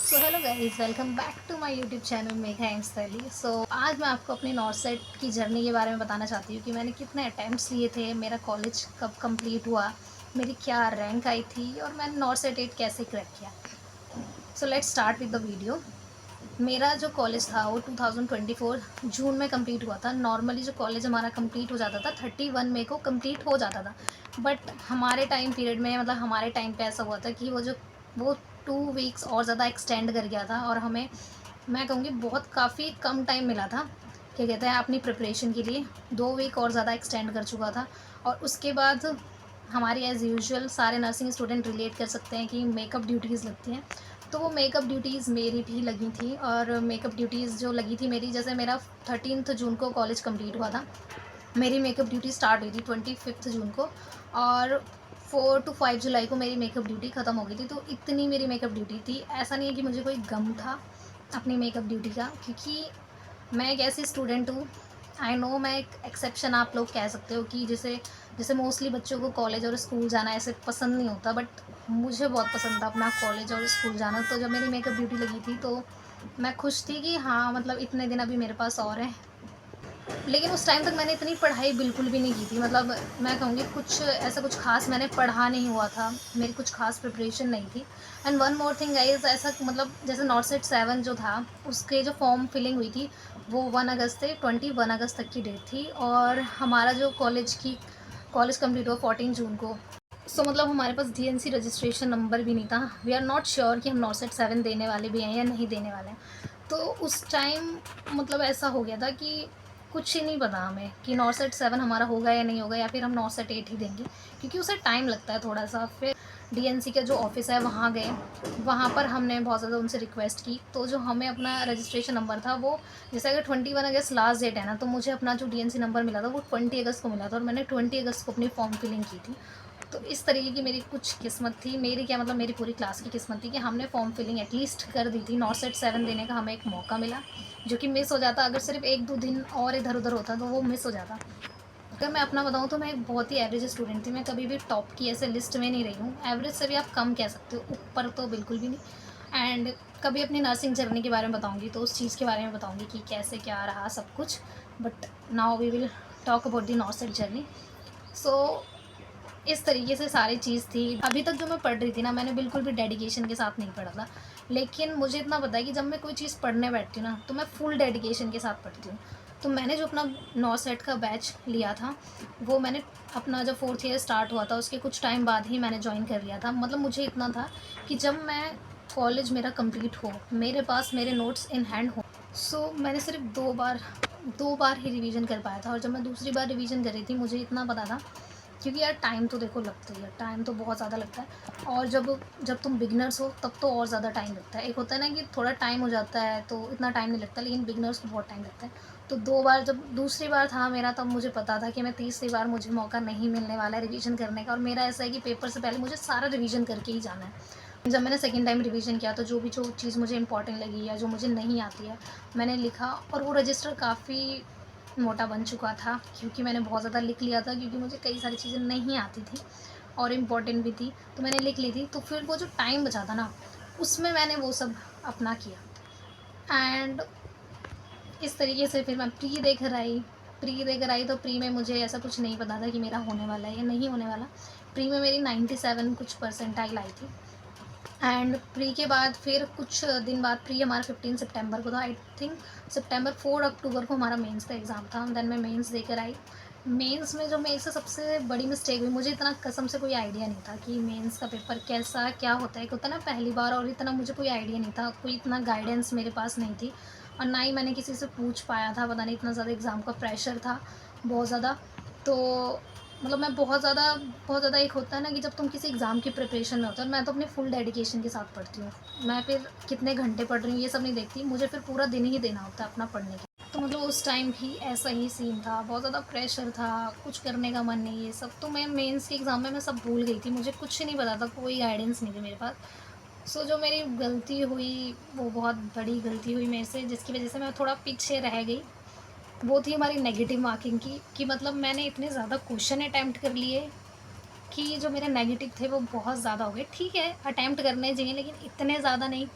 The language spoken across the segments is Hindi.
So hello guys, welcome back to my YouTube channel Megha Ansley. आज मैं आपको अपनी नॉर्थ सेट की जर्नी के बारे में बताना चाहती हूँ कि मैंने कितने अटैम्प्ट्स लिए थे, मेरा कॉलेज कब कंप्लीट हुआ, मेरी क्या रैंक आई थी और मैंने नॉर्थ सेट 8 कैसे क्रैक किया। So let's start with the video. मेरा जो कॉलेज था वो 2024 जून में कंप्लीट हुआ था। नॉर्मली जो कॉलेज हमारा कंप्लीट हो जाता था 31 मई को कंप्लीट हो जाता था, बट हमारे टाइम पीरियड में मतलब हमारे टाइम पे ऐसा हुआ था कि वो 2 वीक्स और ज़्यादा एक्सटेंड कर गया था और हमें, मैं कहूँगी, बहुत काफ़ी कम टाइम मिला था। क्या कहते हैं, अपनी प्रिपरेशन के लिए 2 वीक और ज़्यादा एक्सटेंड कर चुका था। और उसके बाद हमारी एज़ यूजुअल सारे नर्सिंग स्टूडेंट रिलेट कर सकते हैं कि मेकअप ड्यूटीज़ लगती हैं। तो वो मेकअप ड्यूटीज़ मेरी भी लगी थी और मेकअप ड्यूटीज़ जो लगी थी मेरी, जैसे मेरा 13 जून को कॉलेज कंप्लीट हुआ था, मेरी मेकअप ड्यूटी स्टार्ट हुई थी 25 जून को और 4 to 5 जुलाई को मेरी मेकअप ड्यूटी ख़त्म हो गई थी। तो इतनी मेरी मेकअप ड्यूटी थी। ऐसा नहीं है कि मुझे कोई गम था अपनी मेकअप ड्यूटी का, क्योंकि मैं एक ऐसी स्टूडेंट हूँ, आई नो, मैं एक एक्सेप्शन आप लोग कह सकते हो कि जैसे जैसे मोस्टली बच्चों को कॉलेज और स्कूल जाना ऐसे पसंद नहीं होता, बट मुझे बहुत पसंद था अपना कॉलेज और स्कूल जाना। तो जब मेरी मेकअप ड्यूटी लगी थी तो मैं खुश थी कि हाँ, मतलब इतने दिन अभी मेरे पास और हैं। लेकिन उस टाइम तक मैंने इतनी पढ़ाई बिल्कुल भी नहीं की थी। मतलब मैं कहूँगी कुछ ऐसा कुछ ख़ास मैंने पढ़ा नहीं हुआ था, मेरी कुछ ख़ास प्रिपरेशन नहीं थी। And one more thing guys, ऐसा मतलब जैसे नॉर्थ सेट 7 जो था उसके जो फॉर्म फिलिंग हुई थी वो 1 अगस्त से 21 अगस्त तक की डेट थी और हमारा जो कॉलेज कंप्लीट हुआ 14 जून को। मतलब हमारे पास डीएनसी रजिस्ट्रेशन नंबर भी नहीं था। वी आर नॉट श्योर कि हम नॉर्थ सेट 7 देने वाले भी हैं या नहीं देने वाले हैं। तो उस टाइम मतलब ऐसा हो गया था कि कुछ ही नहीं पता हमें कि नॉर्थ सेट 7 हमारा होगा या नहीं होगा, या फिर हम नॉर्थ सेट 8 ही देंगे, क्योंकि उसे टाइम लगता है थोड़ा सा। फिर डीएनसी का जो ऑफिस है वहाँ गए, वहाँ पर हमने बहुत ज़्यादा उनसे रिक्वेस्ट की। तो जो हमें अपना रजिस्ट्रेशन नंबर था वो, जैसे अगर 21 अगस्त लास्ट डेट है ना, तो मुझे अपना जो डीएनसी नंबर मिला था वो 20 अगस्त को मिला था और मैंने 20 अगस्त को अपनी फॉर्म फिलिंग की थी। तो इस तरीके की मेरी कुछ किस्मत थी, मेरी क्या मतलब मेरी पूरी क्लास की किस्मत थी कि हमने फॉर्म फिलिंग एटलीस्ट कर दी थी। नॉर्थ सेट 7 देने का हमें एक मौका मिला, जो कि मिस हो जाता अगर सिर्फ 1-2 दिन और इधर उधर होता तो वो मिस हो जाता। अगर मैं अपना बताऊँ तो मैं एक बहुत ही एवरेज स्टूडेंट थी। मैं कभी भी टॉप की ऐसे लिस्ट में नहीं रही हूँ। एवरेज से भी आप कम कह सकते हो, ऊपर तो बिल्कुल भी नहीं। एंड कभी अपनी नर्सिंग जर्नी के बारे में बताऊँगी तो उस चीज़ के बारे में बताऊँगी कि कैसे क्या रहा सब कुछ। But now we will talk about the north east journey. So इस तरीके से सारी चीज़ थी। अभी तक जो मैं पढ़ रही थी ना, मैंने बिल्कुल भी डेडिकेशन के साथ नहीं पढ़ा था। लेकिन मुझे इतना पता है कि जब मैं कोई चीज़ पढ़ने बैठती हूँ ना, तो मैं फुल डेडिकेशन के साथ पढ़ती हूँ। तो मैंने जो अपना नॉर्थ सेट का बैच लिया था, वो मैंने अपना जब 4th ईयर स्टार्ट हुआ था उसके कुछ टाइम बाद ही मैंने ज्वाइन कर लिया था। मतलब मुझे इतना था कि जब मैं कॉलेज मेरा कंप्लीट हो, मेरे पास मेरे नोट्स इन हैंड हो। मैंने सिर्फ 2 बार ही रिवीजन कर पाया था। और जब मैं दूसरी बार रिवीजन कर रही थी मुझे इतना पता था, क्योंकि यार टाइम तो देखो लगता ही है, टाइम तो बहुत ज़्यादा लगता है। और जब जब तुम बिगनर्स हो तब तो और ज़्यादा टाइम लगता है। एक होता है ना कि थोड़ा टाइम हो जाता है तो इतना टाइम नहीं लगता, लेकिन बिगनर्स को बहुत टाइम लगता है। तो 2 बार, जब दूसरी बार था मेरा, तब मुझे पता था कि मैं तीसरी बार मुझे मौका नहीं मिलने वाला है रिवीजन करने का। और मेरा ऐसा है कि पेपर से पहले मुझे सारा रिवीजन करके ही जाना है। जब मैंने सेकेंड टाइम रिवीजन किया तो जो चीज़ मुझे इंपॉर्टेंट लगी या जो मुझे नहीं आती है मैंने लिखा। और वो रजिस्टर काफ़ी मोटा बन चुका था, क्योंकि मैंने बहुत ज़्यादा लिख लिया था, क्योंकि मुझे कई सारी चीज़ें नहीं आती थी और इम्पॉर्टेंट भी थी, तो मैंने लिख ली थी। तो फिर वो जो टाइम बचा था ना, उसमें मैंने वो सब अपना किया। एंड इस तरीके से फिर मैं प्री देकर आई तो प्री में मुझे ऐसा कुछ नहीं पता था कि मेरा होने वाला है या नहीं होने वाला। प्री में मेरी 97 कुछ परसेंटाइल आई थी। एंड प्री के बाद फिर कुछ दिन बाद, प्री हमारा 15 सितंबर को था आई थिंक। सितंबर 4 अक्टूबर को हमारा मेंस का एग्ज़ाम था। देन मैं मेंस देकर आई। मेंस में जो मेरे से सबसे बड़ी मिस्टेक हुई, मुझे इतना कसम से कोई आइडिया नहीं था कि मेंस का पेपर कैसा क्या होता है। एक होता है ना पहली बार, और इतना मुझे कोई आइडिया नहीं था, कोई इतना गाइडेंस मेरे पास नहीं थी और ना ही मैंने किसी से पूछ पाया था। पता नहीं, इतना ज़्यादा एग्ज़ाम का प्रेशर था, बहुत ज़्यादा। तो मतलब मैं बहुत ज़्यादा, एक होता है ना कि जब तुम किसी एग्ज़ाम की प्रिपरेशन में होते हो, मैं तो अपने फुल डेडिकेशन के साथ पढ़ती हूँ। मैं फिर कितने घंटे पढ़ रही हूँ ये सब नहीं देखती, मुझे फिर पूरा दिन ही देना होता है अपना पढ़ने का। तो मतलब उस टाइम भी ऐसा ही सीन था, बहुत ज़्यादा प्रेशर था, कुछ करने का मन नहीं, ये सब। तो मैं मेंस के एग्ज़ाम में मैं सब भूल गई थी, मुझे कुछ नहीं पता था, कोई गाइडेंस नहीं थी मेरे पास। जो मेरी गलती हुई वो बहुत बड़ी गलती हुई मेरे से, जिसकी वजह से मैं थोड़ा पीछे रह गई। वो थी हमारी नेगेटिव मार्किंग की, कि मतलब मैंने इतने ज़्यादा क्वेश्चन अटैम्प्ट कर लिए कि जो मेरे नेगेटिव थे वो बहुत ज़्यादा हो गए। ठीक है, अटैम्प्ट करने चाहिए लेकिन इतने ज़्यादा नहीं।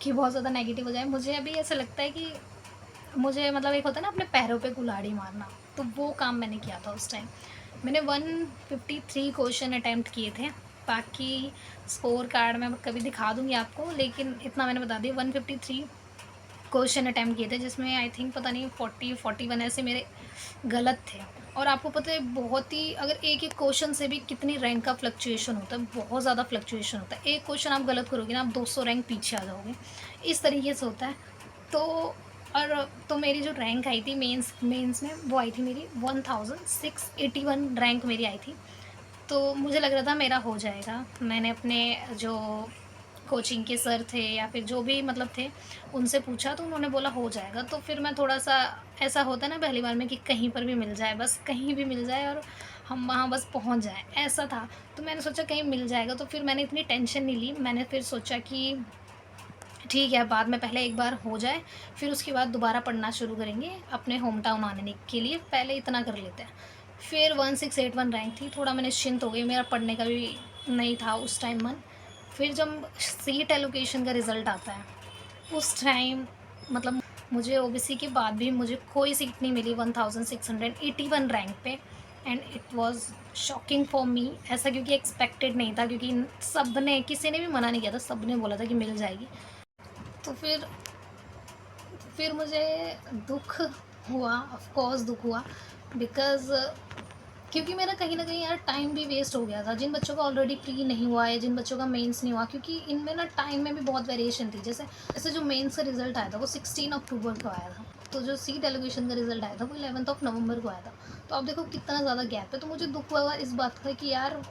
कि बहुत ज़्यादा नेगेटिव हो जाए। मुझे अभी ऐसा लगता है कि मुझे मतलब एक होता है ना अपने पैरों पे कुल्हाड़ी मारना, तो वो काम मैंने किया था उस टाइम। मैंने 153 क्वेश्चन अटेम्प्ट किए थे। बाकी स्कोर कार्ड मैं कभी दिखा दूँगी आपको, लेकिन इतना मैंने बता दिया 153 क्वेश्चन अटेम्प्ट किए थे, जिसमें आई थिंक पता नहीं 40-41 ऐसे मेरे गलत थे। और आपको पता है बहुत ही, अगर एक-एक क्वेश्चन से भी कितनी रैंक का फ्लक्चुएशन होता है, बहुत ज़्यादा फ्लक्चुएशन होता है। एक क्वेश्चन आप गलत करोगे ना, आप 200 रैंक पीछे आ जाओगे, इस तरीके से होता है। तो और तो मेरी जो रैंक आई थी मेंस में, वो आई थी मेरी 1681 रैंक मेरी आई थी। तो मुझे लग रहा था मेरा हो जाएगा। मैंने अपने जो कोचिंग के सर थे या फिर जो भी मतलब थे, उनसे पूछा तो उन्होंने बोला हो जाएगा। तो फिर मैं थोड़ा-सा, ऐसा होता है ना पहली बार में कि कहीं पर भी मिल जाए, बस कहीं भी मिल जाए और हम वहाँ बस पहुँच जाएँ, ऐसा था। तो मैंने सोचा कहीं मिल जाएगा, तो फिर मैंने इतनी टेंशन नहीं ली। मैंने फिर सोचा कि ठीक है, बाद में पहले एक बार हो जाए, फिर उसके बाद दोबारा पढ़ना शुरू करेंगे अपने होम टाउन आने के लिए, पहले इतना कर लेते हैं। फिर 1681 रैंक थी, थोड़ा मैं निश्चिंत हो गई, मेरा पढ़ने का भी नहीं था उस टाइम मन। फिर जब सीट एलोकेशन का रिज़ल्ट आता है, उस टाइम मतलब मुझे ओबीसी के बाद भी मुझे कोई सीट नहीं मिली 1681 रैंक पे। And it was shocking for me, ऐसा क्योंकि एक्सपेक्टेड नहीं था, क्योंकि सब ने, किसी ने भी मना नहीं किया था, सब ने बोला था कि मिल जाएगी। तो फिर मुझे दुःख हुआ, ऑफ़ कोर्स दुःख हुआ, बिकॉज़ क्योंकि मेरा कहीं न कहीं यार टाइम भी वेस्ट हो गया था। जिन बच्चों का ऑलरेडी प्री नहीं हुआ है, जिन बच्चों का मेंस नहीं हुआ, क्योंकि इनमें ना टाइम में भी बहुत वेरिएशन थी। जैसे जैसे जो मेंस का रिज़ल्ट आया था वो 16 अक्टूबर को आया था। तो जो सीट एलोकेशन का रिज़ल्ट आया था वो 11th ऑफ नवंबर को आया था। तो आप देखो कितना ज़्यादा गैप है। तो मुझे दुःख हुआ इस बात का कि यार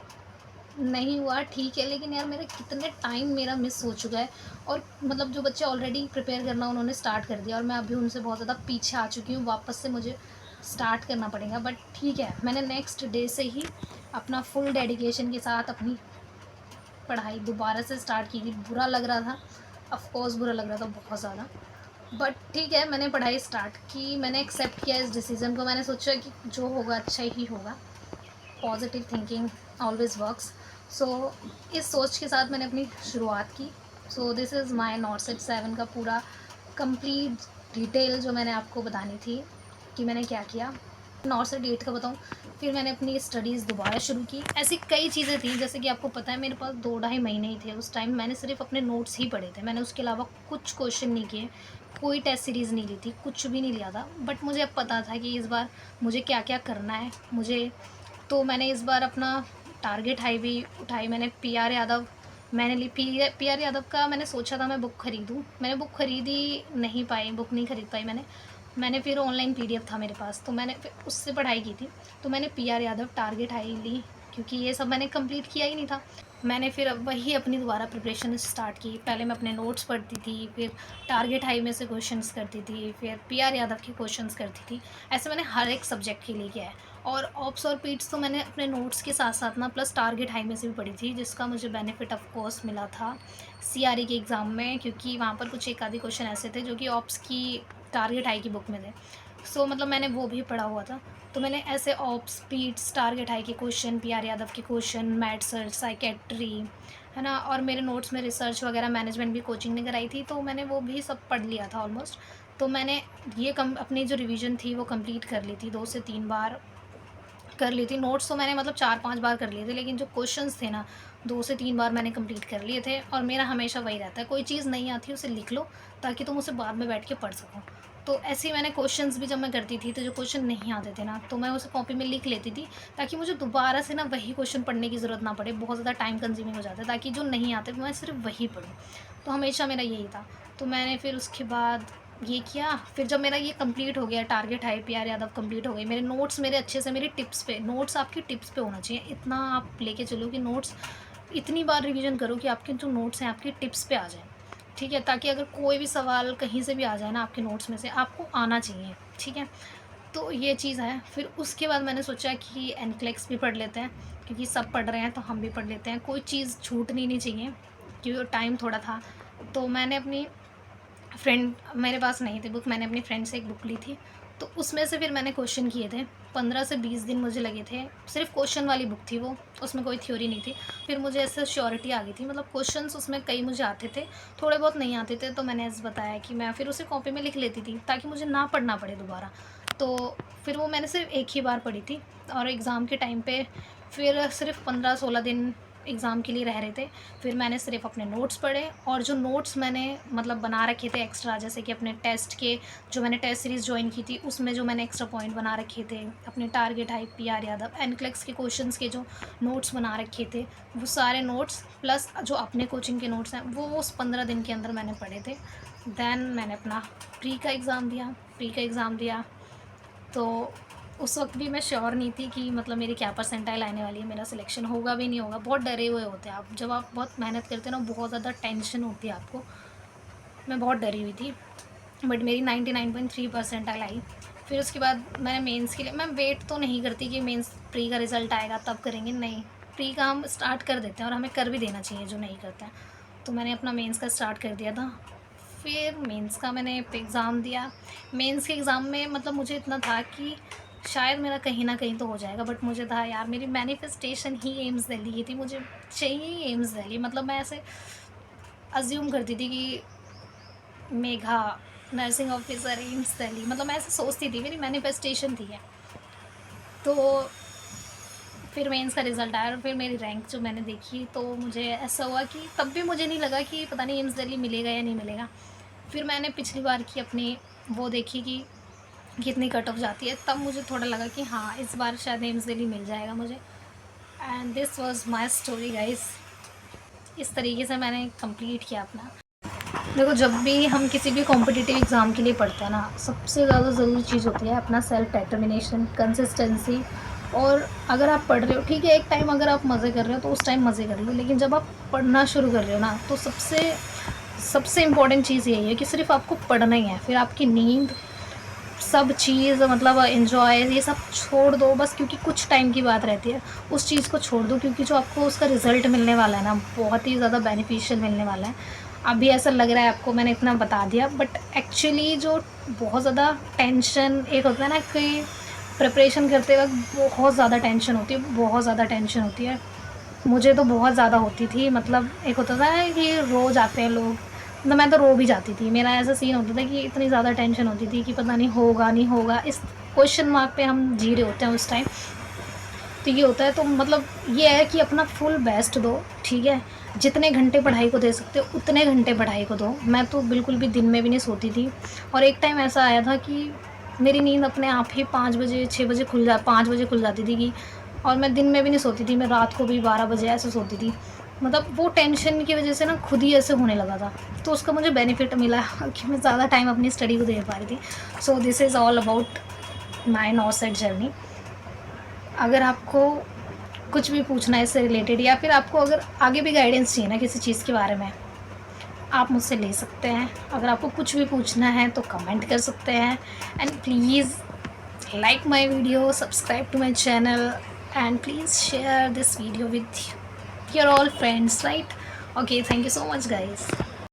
नहीं हुआ ठीक है, लेकिन यार मेरा कितने टाइम मेरा मिस हो चुका है। और मतलब जो बच्चे ऑलरेडी प्रिपेयर करना उन्होंने स्टार्ट कर दिया और मैं अभी उनसे बहुत ज़्यादा पीछे आ चुकी हूँ, वापस से मुझे स्टार्ट करना पड़ेगा। बट ठीक है, मैंने नेक्स्ट डे से ही अपना फुल डेडिकेशन के साथ अपनी पढ़ाई दोबारा से स्टार्ट की थी। बुरा लग रहा था, ऑफ कोर्स बुरा लग रहा था बहुत ज़्यादा, बट ठीक है, मैंने पढ़ाई स्टार्ट की, मैंने एक्सेप्ट किया इस डिसीज़न को। मैंने सोचा कि जो होगा अच्छा ही होगा, पॉजिटिव थिंकिंग ऑलवेज वर्क्स। सो इस सोच के साथ मैंने अपनी शुरुआत की। सो दिस इज़ माई नॉर्सेट 7 का पूरा कंप्लीट डिटेल जो मैंने आपको बतानी थी कि मैंने क्या किया। नॉर्सेट 8 का बताऊँ, फिर मैंने अपनी स्टडीज़ दोबारा शुरू की। ऐसी कई चीज़ें थी, जैसे कि आपको पता है मेरे पास 2 ढाई महीने ही थे उस टाइम। मैंने सिर्फ अपने नोट्स ही पढ़े थे, मैंने उसके अलावा कुछ क्वेश्चन नहीं किए, कोई टेस्ट सीरीज़ नहीं ली थी, कुछ भी नहीं लिया था। बट मुझे अब पता था कि इस बार मुझे क्या क्या करना है मुझे। तो मैंने इस बार अपना टारगेट हाई भी उठाई। मैंने पीआर यादव मैंने ली। पीआर यादव का मैंने सोचा था मैं बुक खरीदूँ, मैंने बुक खरीदी नहीं पाई, बुक नहीं खरीद पाई मैंने फिर ऑनलाइन पीडीएफ था मेरे पास, तो मैंने फिर उससे पढ़ाई की थी। तो मैंने पीआर यादव टारगेट हाई ली, क्योंकि ये सब मैंने कंप्लीट किया ही नहीं था। मैंने फिर अब वही अपनी दोबारा प्रिपरेशन स्टार्ट की। पहले मैं अपने नोट्स पढ़ती थी, फिर टारगेट हाई में से क्वेश्चंस करती थी, फिर पीआर यादव के क्वेश्चंस करती थी। ऐसे मैंने हर एक सब्जेक्ट के लिए किया है। और ऑप्स और पीट्स तो मैंने अपने नोट्स के साथ साथ ना प्लस टारगेट हाई में से भी पढ़ी थी, जिसका मुझे बेनिफिट ऑफ कोर्स मिला था सीआरई के एग्ज़ाम में, क्योंकि वहाँ पर कुछ एक आधे क्वेश्चन ऐसे थे जो कि ऑप्स की टारगेट हाई की बुक में थे। सो मतलब मैंने वो भी पढ़ा हुआ था। तो मैंने ऐसे ऑप्स पीट्स टारगेट हाई के क्वेश्चन, पीआर यादव के क्वेश्चन, मैथ सर्च, साइकेट्री, है ना, और मेरे नोट्स में रिसर्च वगैरह मैनेजमेंट भी कोचिंग ने कराई थी, तो मैंने वो भी सब पढ़ लिया था ऑलमोस्ट। तो मैंने ये अपनी जो रिवीजन थी वो कंप्लीट कर ली थी, 2 से 3 बार कर ली थी। नोट्स तो मैंने मतलब 4-5 बार कर लिए थे, लेकिन जो क्वेश्चंस थे ना 2 से 3 बार मैंने कंप्लीट कर लिए थे। और मेरा हमेशा वही रहता है, कोई चीज़ नहीं आती उसे लिख लो, ताकि तुम उसे बाद में बैठ के पढ़ सको। तो ऐसे ही मैंने क्वेश्चंस भी जब मैं करती थी, तो जो क्वेश्चन नहीं आते थे ना, तो मैं उसे कॉपी में लिख लेती थी, ताकि मुझे दोबारा से ना वही क्वेश्चन पढ़ने की ज़रूरत ना पड़े। बहुत ज़्यादा टाइम कंज्यूमिंग हो जाता है, ताकि जो नहीं आते मैं सिर्फ वही पढूँ। तो हमेशा मेरा यही था। तो मैंने फिर उसके बाद ये किया। फिर जब मेरा ये कंप्लीट हो गया, target high PR Yadav complete हो गए, मेरे नोट्स मेरे अच्छे से मेरी टिप्स पे, नोट्स आपकी टिप्स पे होना चाहिए। इतना आप लेके चलो कि नोट्स इतनी बार रिवीजन करो कि आपके जो नोट्स हैं आपकी टिप्स पे आ जाएं, ठीक है, ताकि अगर कोई भी सवाल कहीं से भी आ जाए ना आपके नोट्स में से, आपको आना चाहिए, ठीक है। तो ये चीज़ है। फिर उसके बाद मैंने सोचा कि एनक्लेक्स भी पढ़ लेते हैं, क्योंकि सब पढ़ रहे हैं तो हम भी पढ़ लेते हैं, कोई चीज़ छूटनी नहीं चाहिए, क्योंकि टाइम थोड़ा था। तो मैंने अपनी फ्रेंड, मेरे पास नहीं थी बुक, मैंने अपनी फ्रेंड से एक बुक ली थी, तो उसमें से फिर मैंने क्वेश्चन किए थे, 15 से 20 दिन मुझे लगे थे। सिर्फ क्वेश्चन वाली बुक थी वो, उसमें कोई थ्योरी नहीं थी। फिर मुझे ऐसे श्योरिटी आ गई थी, मतलब क्वेश्चंस उसमें कई मुझे आते थे, थोड़े बहुत नहीं आते थे, तो मैंने ऐसे बताया कि मैं फिर उसे कॉपी में लिख लेती थी ताकि मुझे ना पढ़ना पड़े दोबारा। तो फिर वो मैंने सिर्फ एक ही बार पढ़ी थी, और एग्ज़ाम के टाइम पे फिर सिर्फ 15-16 दिन एग्ज़ाम के लिए रह रहे थे। फिर मैंने सिर्फ अपने नोट्स पढ़े, और जो नोट्स मैंने मतलब बना रखे थे एक्स्ट्रा, जैसे कि अपने टेस्ट के, जो मैंने टेस्ट सीरीज़ ज्वाइन की थी उसमें जो मैंने एक्स्ट्रा पॉइंट बना रखे थे, अपने target hype, PR Yadav, NCLEX के क्वेश्चंस के जो नोट्स बना रखे थे, वो सारे नोट्स प्लस जो अपने कोचिंग के नोट्स हैं वो उस 15 दिन के अंदर मैंने पढ़े थे। देन मैंने अपना प्री का एग्ज़ाम दिया। तो उस वक्त भी मैं श्योर नहीं थी कि मतलब मेरी क्या परसेंटाइल आने वाली है, मेरा सिलेक्शन होगा भी नहीं होगा। बहुत डरे हुए होते हैं आप, जब आप बहुत मेहनत करते हैं ना, बहुत ज़्यादा टेंशन होती है आपको। मैं बहुत डरी हुई थी, बट मेरी 99.3 परसेंटाइल आई। फिर उसके बाद मैंने मेंस के लिए, मैं वेट तो नहीं करती कि मेंस प्री का रिज़ल्ट आएगा तब करेंगे, नहीं, प्री का हम स्टार्ट कर देते हैं और हमें कर भी देना चाहिए जो नहीं करता है। तो मैंने अपना मेंस का स्टार्ट कर दिया था। फिर मेंस का मैंने एग्ज़ाम दिया। मेंस के एग्ज़ाम में मतलब मुझे इतना था कि शायद मेरा कहीं ना कहीं तो हो जाएगा, बट मुझे था यार मेरी मैनिफेस्टेशन ही एम्स दिल्ली की थी, मुझे चाहिए ही एम्स दिल्ली। मतलब मैं ऐसे अज्यूम करती थी कि Megha nursing officer AIIMS Delhi, मतलब मैं ऐसे सोचती थी, मेरी मैनिफेस्टेशन थी है। तो फिर मेंस का रिज़ल्ट आया और फिर मेरी रैंक जो मैंने देखी, तो मुझे ऐसा हुआ कि तब भी मुझे नहीं लगा कि पता नहीं एम्स दिल्ली मिलेगा या नहीं मिलेगा। फिर मैंने पिछली बार की अपनी वो देखी कि कितनी कट ऑफ जाती है, तब मुझे थोड़ा लगा कि हाँ इस बार शायद एम्स दिल्ली मिल जाएगा मुझे। And this was my story guys. इस तरीके से मैंने कंप्लीट किया अपना। देखो, जब भी हम किसी भी कॉम्पिटिटिव एग्ज़ाम के लिए पढ़ते हैं ना, सबसे ज़्यादा ज़रूरी चीज़ होती है अपना सेल्फ डिटर्मिनेशन, कंसिस्टेंसी। और अगर आप पढ़ रहे हो, ठीक है, एक टाइम अगर आप मज़े कर रहे हो तो उस टाइम मज़े कर लो, लेकिन जब आप पढ़ना शुरू कर रहे हो ना, तो सबसे सबसे इम्पॉर्टेंट चीज़ यही है कि सिर्फ आपको पढ़ना ही है। फिर आपकी नींद, सब चीज़ मतलब एन्जॉय, ये सब छोड़ दो बस, क्योंकि कुछ टाइम की बात रहती है। उस चीज़ को छोड़ दो, क्योंकि जो आपको उसका रिज़ल्ट मिलने वाला है ना, बहुत ही ज़्यादा बेनिफिशियल मिलने वाला है। अभी ऐसा लग रहा है आपको, मैंने इतना बता दिया, बट एक्चुअली जो बहुत ज़्यादा टेंशन एक होता है ना कि प्रिपरेशन करते वक्त बहुत ज़्यादा टेंशन होती है, बहुत ज़्यादा टेंशन होती है। मुझे तो बहुत ज़्यादा होती थी, मतलब एक होता था ना कि रो जाते हैं लोग, मतलब मैं तो रो भी जाती थी। मेरा ऐसा सीन होता था कि इतनी ज़्यादा टेंशन होती थी कि पता नहीं होगा नहीं होगा, इस क्वेश्चन मार्क पे हम जी रहे होते हैं उस टाइम। तो ये होता है, तो मतलब ये है कि अपना फुल बेस्ट दो, ठीक है। जितने घंटे पढ़ाई को दे सकते हो उतने घंटे पढ़ाई को दो। मैं तो बिल्कुल भी दिन में भी नहीं सोती थी, और एक टाइम ऐसा आया था कि मेरी नींद अपने आप ही 5 बजे 6 बजे 5 बजे खुल जाती थी कि, और मैं दिन में भी नहीं सोती थी, मैं रात को भी 12 बजे ऐसे सोती थी। मतलब वो टेंशन की वजह से ना खुद ही ऐसे होने लगा था, तो उसका मुझे बेनिफिट मिला कि मैं ज़्यादा टाइम अपनी स्टडी को दे पा रही थी। So this is all about my not journey. अगर आपको कुछ भी पूछना है इससे रिलेटेड, या फिर आपको अगर आगे भी गाइडेंस चाहिए ना किसी चीज़ के बारे में, आप मुझसे ले सकते हैं। अगर आपको कुछ भी पूछना है तो कमेंट कर सकते हैं। And please like my video, subscribe to my channel, and please share this video with your all friends, right? Okay, thank you so much guys.